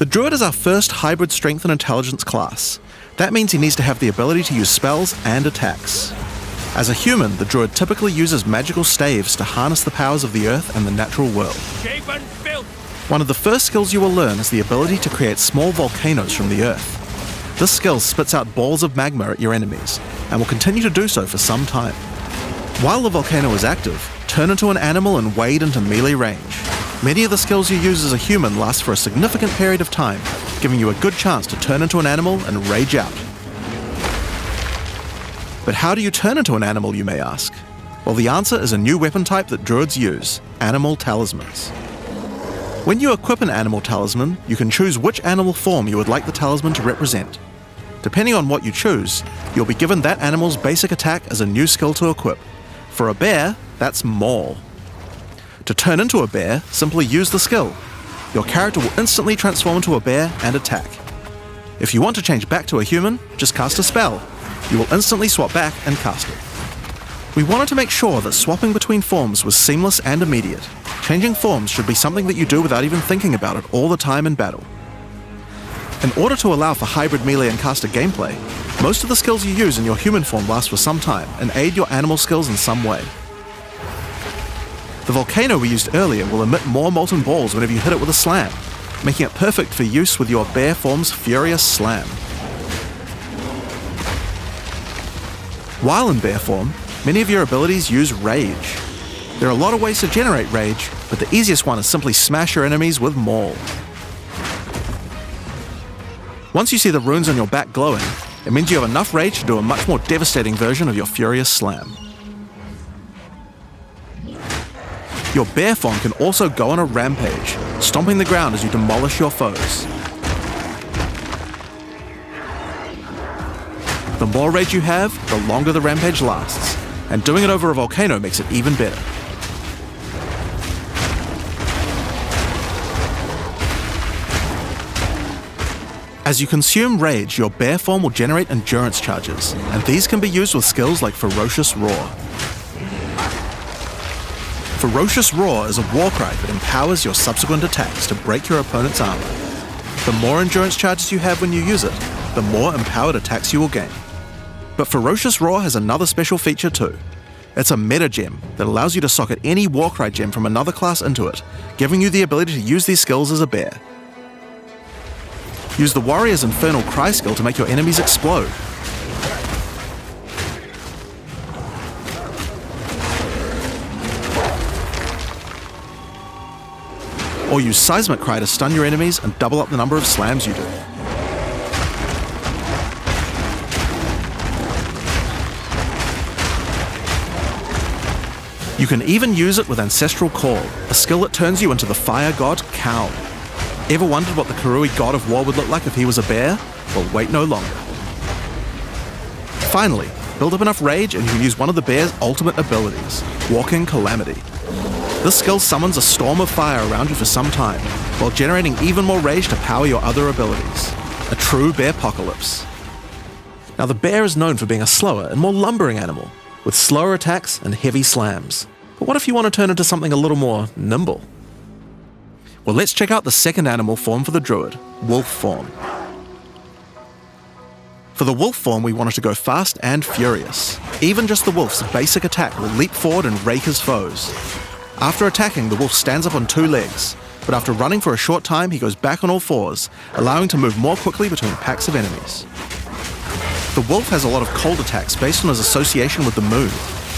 The Druid is our first hybrid strength and intelligence class. That means he needs to have the ability to use spells and attacks. As a human, the Druid typically uses magical staves to harness the powers of the earth and the natural world. One of the first skills you will learn is the ability to create small volcanoes from the earth. This skill spits out balls of magma at your enemies, and will continue to do so for some time. While the volcano is active, turn into an animal and wade into melee range. Many of the skills you use as a human last for a significant period of time, giving you a good chance to turn into an animal and rage out. But how do you turn into an animal, you may ask? Well, the answer is a new weapon type that Druids use, animal talismans. When you equip an animal talisman, you can choose which animal form you would like the talisman to represent. Depending on what you choose, you'll be given that animal's basic attack as a new skill to equip. For a bear, that's Maul. To turn into a bear, simply use the skill. Your character will instantly transform into a bear and attack. If you want to change back to a human, just cast a spell. You will instantly swap back and cast it. We wanted to make sure that swapping between forms was seamless and immediate. Changing forms should be something that you do without even thinking about it all the time in battle. In order to allow for hybrid melee and caster gameplay, most of the skills you use in your human form last for some time and aid your animal skills in some way. The volcano we used earlier will emit more molten balls whenever you hit it with a slam, making it perfect for use with your bear form's furious slam. While in bear form, many of your abilities use rage. There are a lot of ways to generate rage, but the easiest one is simply smash your enemies with Maul. Once you see the runes on your back glowing, it means you have enough rage to do a much more devastating version of your furious slam. Your bear form can also go on a rampage, stomping the ground as you demolish your foes. The more rage you have, the longer the rampage lasts, and doing it over a volcano makes it even better. As you consume rage, your bear form will generate endurance charges, and these can be used with skills like Ferocious Roar. Ferocious Roar is a war cry that empowers your subsequent attacks to break your opponent's armor. The more endurance charges you have when you use it, the more empowered attacks you will gain. But Ferocious Roar has another special feature too. It's a meta gem that allows you to socket any Warcry gem from another class into it, giving you the ability to use these skills as a bear. Use the Warrior's Infernal Cry skill to make your enemies explode. Or use Seismic Cry to stun your enemies and double up the number of slams you do. You can even use it with Ancestral Call, a skill that turns you into the fire god Khal. Ever wondered what the Karui god of war would look like if he was a bear? Well, wait no longer. Finally, build up enough rage and you can use one of the bear's ultimate abilities, Walking Calamity. This skill summons a storm of fire around you for some time, while generating even more rage to power your other abilities. A true bear-pocalypse. Now the bear is known for being a slower and more lumbering animal, with slower attacks and heavy slams. But what if you want to turn into something a little more nimble? Well, let's check out the second animal form for the Druid, wolf form. For the wolf form, we wanted to go fast and furious. Even just the wolf's basic attack will leap forward and rake his foes. After attacking, the wolf stands up on two legs, but after running for a short time, he goes back on all fours, allowing to move more quickly between packs of enemies. The wolf has a lot of cold attacks based on his association with the moon,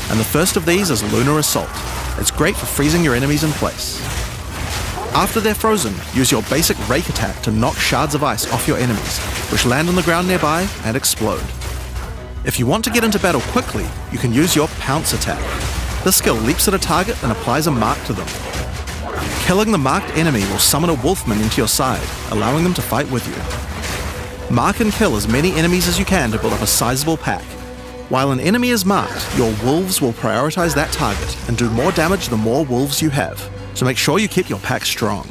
and the first of these is Lunar Assault. It's great for freezing your enemies in place. After they're frozen, use your basic rake attack to knock shards of ice off your enemies, which land on the ground nearby and explode. If you want to get into battle quickly, you can use your pounce attack. This skill leaps at a target and applies a mark to them. Killing the marked enemy will summon a wolfman into your side, allowing them to fight with you. Mark and kill as many enemies as you can to build up a sizable pack. While an enemy is marked, your wolves will prioritize that target and do more damage the more wolves you have, so make sure you keep your pack strong.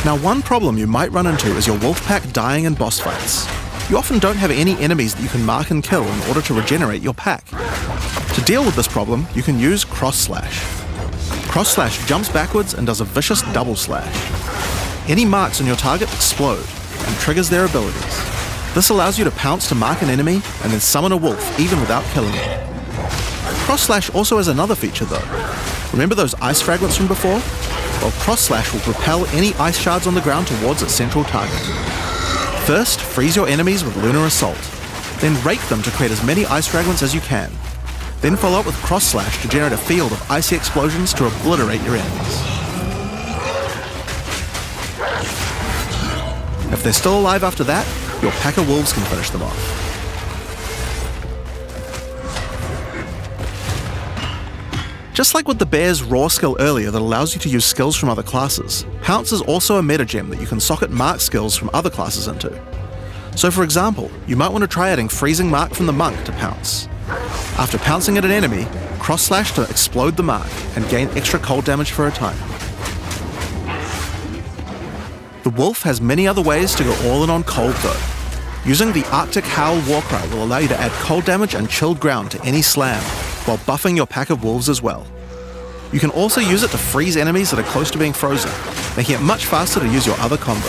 Now, one problem you might run into is your wolf pack dying in boss fights. You often don't have any enemies that you can mark and kill in order to regenerate your pack. To deal with this problem, you can use Cross Slash. Cross Slash jumps backwards and does a vicious double slash. Any marks on your target explode and triggers their abilities. This allows you to pounce to mark an enemy and then summon a wolf even without killing it. Cross Slash also has another feature though. Remember those ice fragments from before? Well, Cross Slash will propel any ice shards on the ground towards its central target. First, freeze your enemies with Lunar Assault. Then rake them to create as many ice fragments as you can. Then follow up with Cross Slash to generate a field of icy explosions to obliterate your enemies. If they're still alive after that, your pack of wolves can finish them off. Just like with the bear's raw skill earlier that allows you to use skills from other classes, Pounce is also a meta gem that you can socket mark skills from other classes into. So for example, you might want to try adding Freezing Mark from the Monk to Pounce. After pouncing at an enemy, Cross Slash to explode the mark and gain extra cold damage for a time. The Wolf has many other ways to go all in on cold though. Using the Arctic Howl Warcry will allow you to add cold damage and chilled ground to any slam, while buffing your pack of wolves as well. You can also use it to freeze enemies that are close to being frozen, making it much faster to use your other combos.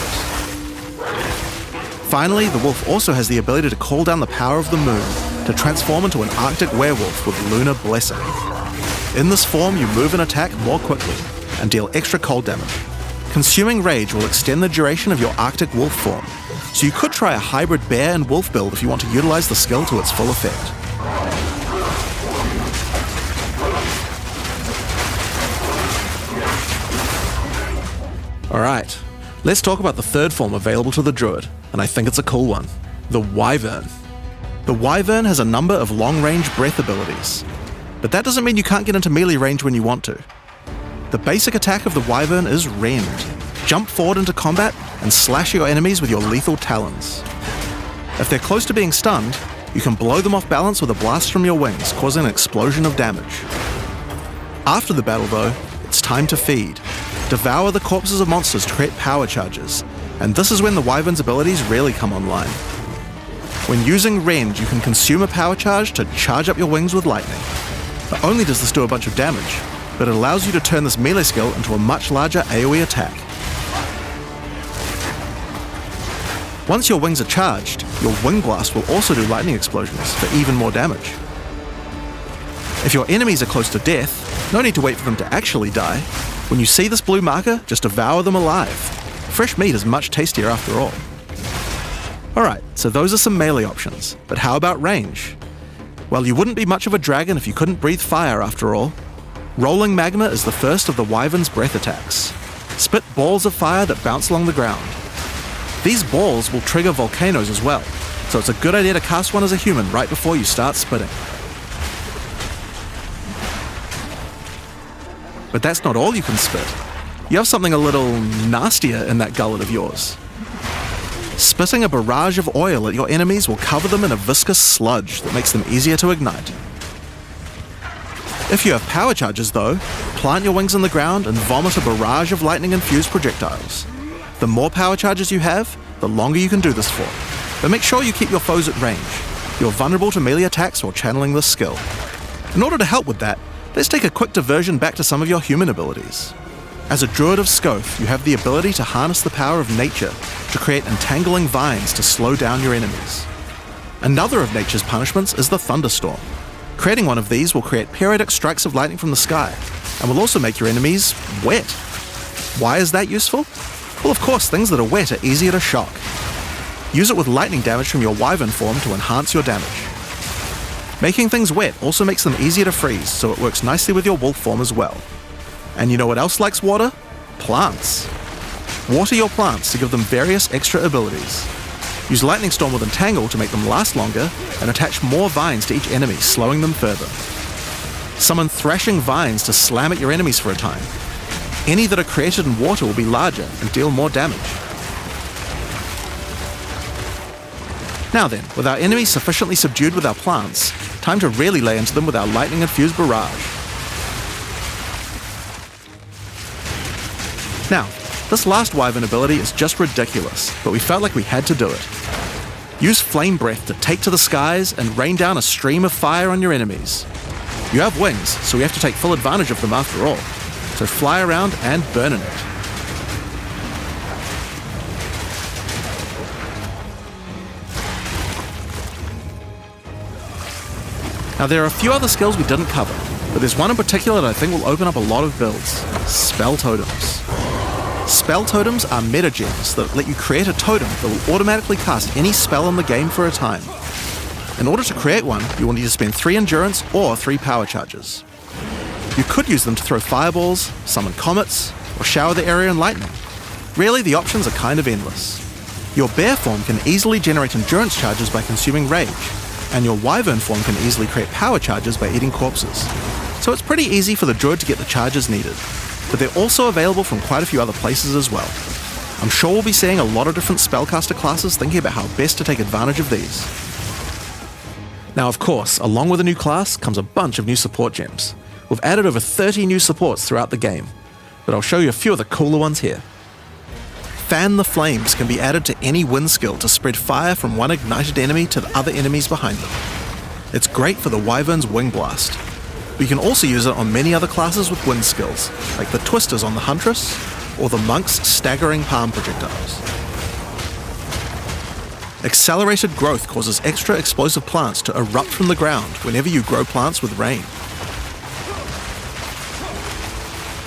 Finally, the wolf also has the ability to call down the power of the moon to transform into an Arctic werewolf with Lunar Blessing. In this form, you move and attack more quickly and deal extra cold damage. Consuming Rage will extend the duration of your Arctic wolf form, so you could try a hybrid bear and wolf build if you want to utilize the skill to its full effect. Alright, let's talk about the third form available to the Druid, and I think it's a cool one, the Wyvern. The Wyvern has a number of long-range breath abilities, but that doesn't mean you can't get into melee range when you want to. The basic attack of the Wyvern is Rend. Jump forward into combat and slash your enemies with your lethal talons. If they're close to being stunned, you can blow them off balance with a blast from your wings, causing an explosion of damage. After the battle though, it's time to feed. Devour the corpses of monsters to create power charges, and this is when the Wyvern's abilities really come online. When using Rend, you can consume a power charge to charge up your wings with lightning. Not only does this do a bunch of damage, but it allows you to turn this melee skill into a much larger AoE attack. Once your wings are charged, your Wing Blast will also do lightning explosions for even more damage. If your enemies are close to death, no need to wait for them to actually die. When you see this blue marker, just devour them alive. Fresh meat is much tastier after all. Alright, so those are some melee options, but how about range? Well, you wouldn't be much of a dragon if you couldn't breathe fire after all. Rolling Magma is the first of the Wyvern's breath attacks. Spit balls of fire that bounce along the ground. These balls will trigger volcanoes as well, so it's a good idea to cast one as a human right before you start spitting. But that's not all you can spit. You have something a little nastier in that gullet of yours. Spitting a barrage of oil at your enemies will cover them in a viscous sludge that makes them easier to ignite. If you have power charges though, plant your wings in the ground and vomit a barrage of lightning-infused projectiles. The more power charges you have, the longer you can do this for. But make sure you keep your foes at range. You're vulnerable to melee attacks while channeling this skill. In order to help with that, let's take a quick diversion back to some of your human abilities. As a Druid of Scoth, you have the ability to harness the power of nature to create entangling vines to slow down your enemies. Another of nature's punishments is the thunderstorm. Creating one of these will create periodic strikes of lightning from the sky, and will also make your enemies wet. Why is that useful? Well, of course, things that are wet are easier to shock. Use it with lightning damage from your Wyvern form to enhance your damage. Making things wet also makes them easier to freeze, so it works nicely with your wolf form as well. And you know what else likes water? Plants. Water your plants to give them various extra abilities. Use Lightning Storm with Entangle to make them last longer, and attach more vines to each enemy, slowing them further. Summon Thrashing Vines to slam at your enemies for a time. Any that are created in water will be larger and deal more damage. Now then, with our enemies sufficiently subdued with our plants, time to really lay into them with our lightning-infused barrage. Now, this last Wyvern ability is just ridiculous, but we felt like we had to do it. Use Flame Breath to take to the skies and rain down a stream of fire on your enemies. You have wings, so we have to take full advantage of them after all, so fly around and burn in it. Now there are a few other skills we didn't cover, but there's one in particular that I think will open up a lot of builds: spell totems. Spell totems are meta gems that let you create a totem that will automatically cast any spell in the game for a time. In order to create one, you will need to spend 3 endurance or 3 power charges. You could use them to throw fireballs, summon comets, or shower the area in lightning. Really, the options are kind of endless. Your bear form can easily generate endurance charges by consuming rage, and your wyvern form can easily create power charges by eating corpses. So it's pretty easy for the druid to get the charges needed, but they're also available from quite a few other places as well. I'm sure we'll be seeing a lot of different spellcaster classes thinking about how best to take advantage of these. Now of course, along with a new class comes a bunch of new support gems. We've added over 30 new supports throughout the game, but I'll show you a few of the cooler ones here. Fan the Flames can be added to any wind skill to spread fire from one ignited enemy to the other enemies behind them. It's great for the wyvern's Wing Blast, but you can also use it on many other classes with wind skills, like the Twisters on the Huntress, or the Monk's Staggering Palm Projectiles. Accelerated Growth causes extra explosive plants to erupt from the ground whenever you grow plants with rain.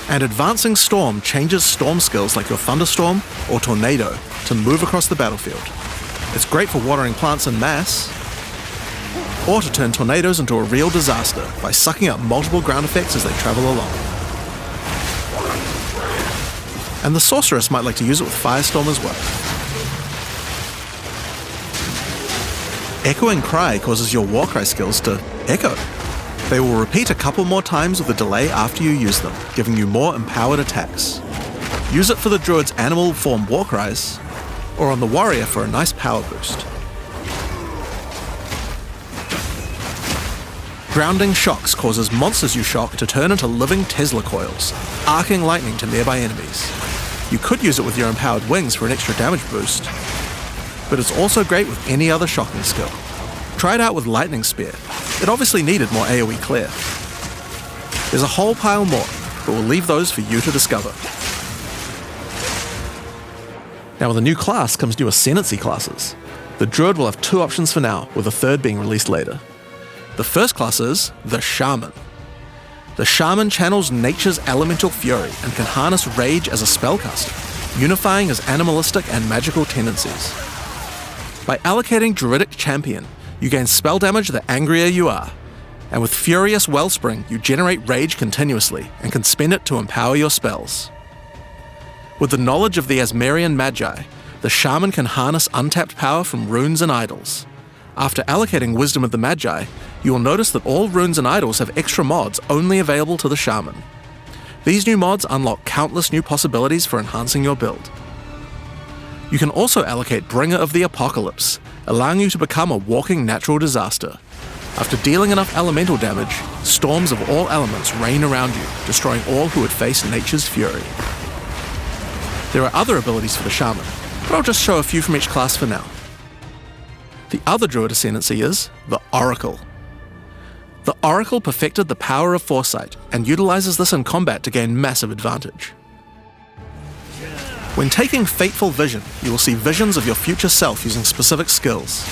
And Advancing Storm changes storm skills like your Thunderstorm or Tornado to move across the battlefield. It's great for watering plants en masse, or to turn tornadoes into a real disaster by sucking up multiple ground effects as they travel along. And the Sorceress might like to use it with Firestorm as well. Echoing Cry causes your Warcry skills to echo. They will repeat a couple more times with a delay after you use them, giving you more empowered attacks. Use it for the druid's animal form Warcries, or on the warrior for a nice power boost. Grounding Shocks causes monsters you shock to turn into living Tesla coils, arcing lightning to nearby enemies. You could use it with your empowered wings for an extra damage boost, but it's also great with any other shocking skill. Try it out with Lightning Spear. It obviously needed more AoE clear. There's a whole pile more, but we'll leave those for you to discover. Now with a new class comes new Ascendancy classes. The Druid will have 2 options for now, with a third being released later. The first class is the Shaman. The Shaman channels nature's elemental fury and can harness rage as a spellcaster, unifying his animalistic and magical tendencies. By allocating Druidic Champion, you gain spell damage the angrier you are, and with Furious Wellspring you generate rage continuously and can spend it to empower your spells. With the knowledge of the Asmerian Magi, the Shaman can harness untapped power from runes and idols. After allocating Wisdom of the Magi, you will notice that all runes and idols have extra mods only available to the Shaman. These new mods unlock countless new possibilities for enhancing your build. You can also allocate Bringer of the Apocalypse, allowing you to become a walking natural disaster. After dealing enough elemental damage, storms of all elements rain around you, destroying all who would face nature's fury. There are other abilities for the Shaman, but I'll just show a few from each class for now. The other Druid Ascendancy is the Oracle. The Oracle perfected the power of foresight and utilizes this in combat to gain massive advantage. When taking Fateful Vision, you will see visions of your future self using specific skills.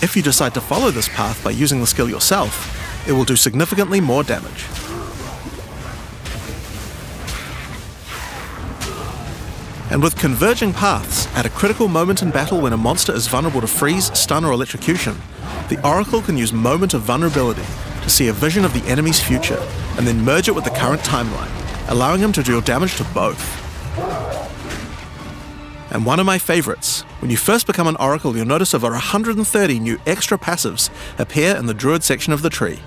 If you decide to follow this path by using the skill yourself, it will do significantly more damage. And with Converging Paths, at a critical moment in battle when a monster is vulnerable to freeze, stun, or electrocution, the Oracle can use Moment of Vulnerability to see a vision of the enemy's future, and then merge it with the current timeline, allowing him to deal damage to both. And one of my favorites, when you first become an Oracle, you'll notice over 130 new extra passives appear in the Druid section of the tree.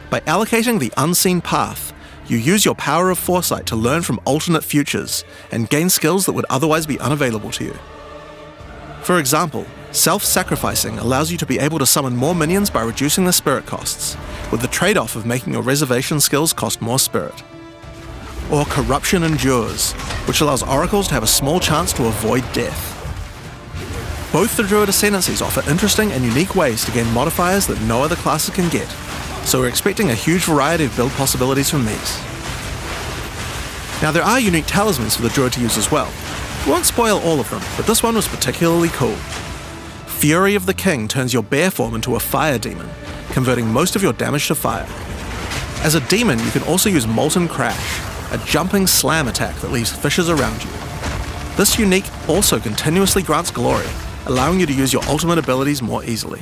By allocating the Unseen Path, you use your power of foresight to learn from alternate futures and gain skills that would otherwise be unavailable to you. For example, self-sacrificing allows you to be able to summon more minions by reducing the spirit costs, with the trade-off of making your reservation skills cost more spirit. Or Corruption Endures, which allows oracles to have a small chance to avoid death. Both the Druid Ascendancies offer interesting and unique ways to gain modifiers that no other classes can get, so we're expecting a huge variety of build possibilities from these. Now there are unique talismans for the Druid to use as well. We won't spoil all of them, but this one was particularly cool. Fury of the King turns your bear form into a fire demon, converting most of your damage to fire. As a demon, you can also use Molten Crash, a jumping slam attack that leaves fissures around you. This unique also continuously grants glory, allowing you to use your ultimate abilities more easily.